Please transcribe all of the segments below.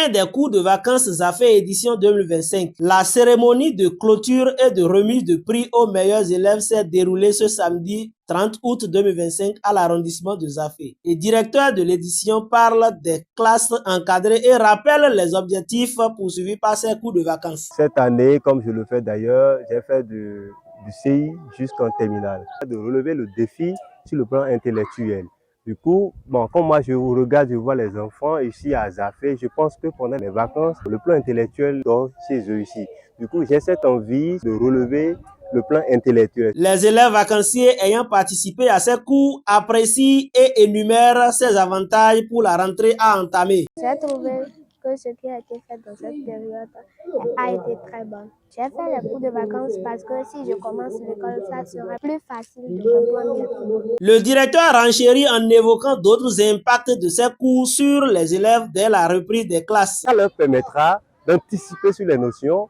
Fin des cours de vacances ZAFE édition 2025. La cérémonie de clôture et de remise de prix aux meilleurs élèves s'est déroulée ce samedi 30 août 2025 à l'arrondissement de ZAFE. Le directeur de l'édition parle des classes encadrées et rappelle les objectifs poursuivis par ces cours de vacances. Cette année, comme je le fais d'ailleurs, j'ai fait du CI jusqu'en terminale. De relever le défi sur le plan intellectuel. Du coup, comme moi je vous regarde, je vois les enfants ici à ZAFE, je pense que pendant les vacances, le plan intellectuel dort chez eux ici. Du coup, j'ai cette envie de relever le plan intellectuel. Les élèves vacanciers ayant participé à ces cours apprécient et énumèrent ces avantages pour la rentrée à entamer. J'ai trouvé que ce qui a été fait dans cette période a été très bon. J'ai fait les cours de vacances parce que si je commence l'école, ça sera plus facile de comprendre les cours. Le directeur renchérit en évoquant d'autres impacts de ces cours sur les élèves dès la reprise des classes. Ça leur permettra d'anticiper sur les notions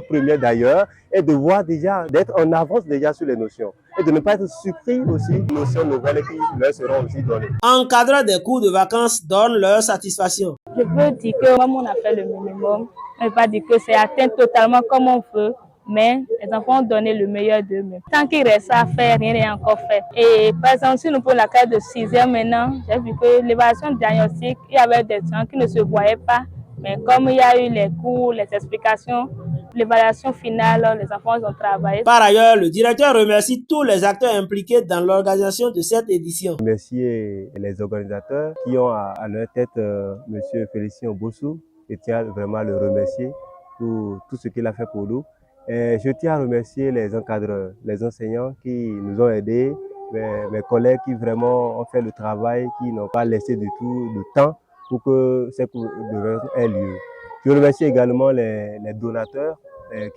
premières d'ailleurs, et de voir déjà, d'être en avance déjà sur les notions. Et de ne pas être surpris aussi des notions nouvelles qui leur seront aussi données. Encadrer des cours de vacances donne leur satisfaction. Je peux dire que comme on a fait le minimum, on ne peut pas dire que c'est atteint totalement comme on veut, mais les enfants ont donné le meilleur d'eux-mêmes. Tant qu'il reste à faire, rien n'est encore fait. Et par exemple, si nous prenons la classe de 6e maintenant, j'ai vu que l'évaluation diagnostique, il y avait des gens qui ne se voyaient pas. Mais comme il y a eu les cours, les explications, l'évaluation finale, les enfants ont travaillé. Par ailleurs, le directeur remercie tous les acteurs impliqués dans l'organisation de cette édition. Remercier les organisateurs qui ont à leur tête M. Félicien Bossou. Je tiens vraiment à le remercier pour tout ce qu'il a fait pour nous. Et je tiens à remercier les encadreurs, les enseignants qui nous ont aidés, mes collègues qui vraiment ont fait le travail, qui n'ont pas laissé du tout de temps pour que ces cours de vacances aient lieu. Je remercie également les donateurs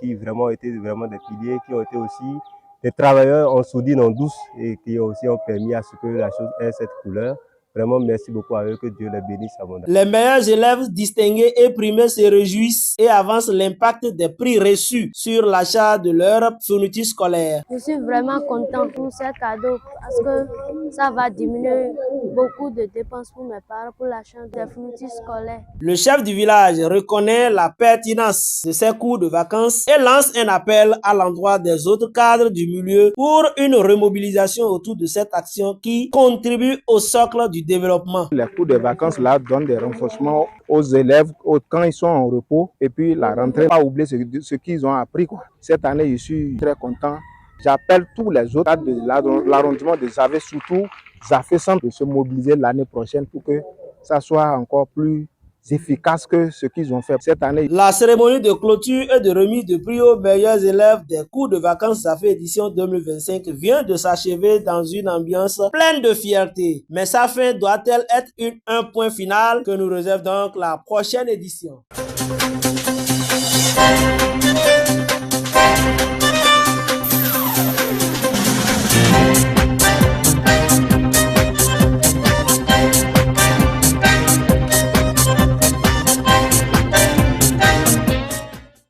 qui vraiment étaient vraiment des piliers, qui ont été aussi des travailleurs en soudine en douce et qui aussi ont permis à ce que la chose ait cette couleur. Vraiment, merci beaucoup à eux, que Dieu les bénisse abondamment. Les meilleurs élèves distingués et primés se réjouissent et avancent l'impact des prix reçus sur l'achat de leur fourniture scolaire. Je suis vraiment content pour ces cadeaux parce que ça va diminuer beaucoup de dépenses pour mes parents pour l'achat des fournitures scolaires. Le chef du village reconnaît la pertinence de ces cours de vacances et lance un appel à l'endroit des autres cadres du milieu pour une remobilisation autour de cette action qui contribue au socle du développement. Les cours de vacances là donnent des renforcements aux élèves quand ils sont en repos et puis la rentrée, pas oublier ce qu'ils ont appris, quoi. Cette année, je suis très content. J'appelle tous les autres cadres de l'arrondissement de ZAFE, surtout ZAFE Centre, de se mobiliser l'année prochaine pour que ça soit encore plus efficace que ce qu'ils ont fait cette année. La cérémonie de clôture et de remise de prix aux meilleurs élèves des cours de vacances ZAFE édition 2025 vient de s'achever dans une ambiance pleine de fierté. Mais sa fin doit-elle être un point final que nous réserve donc la prochaine édition?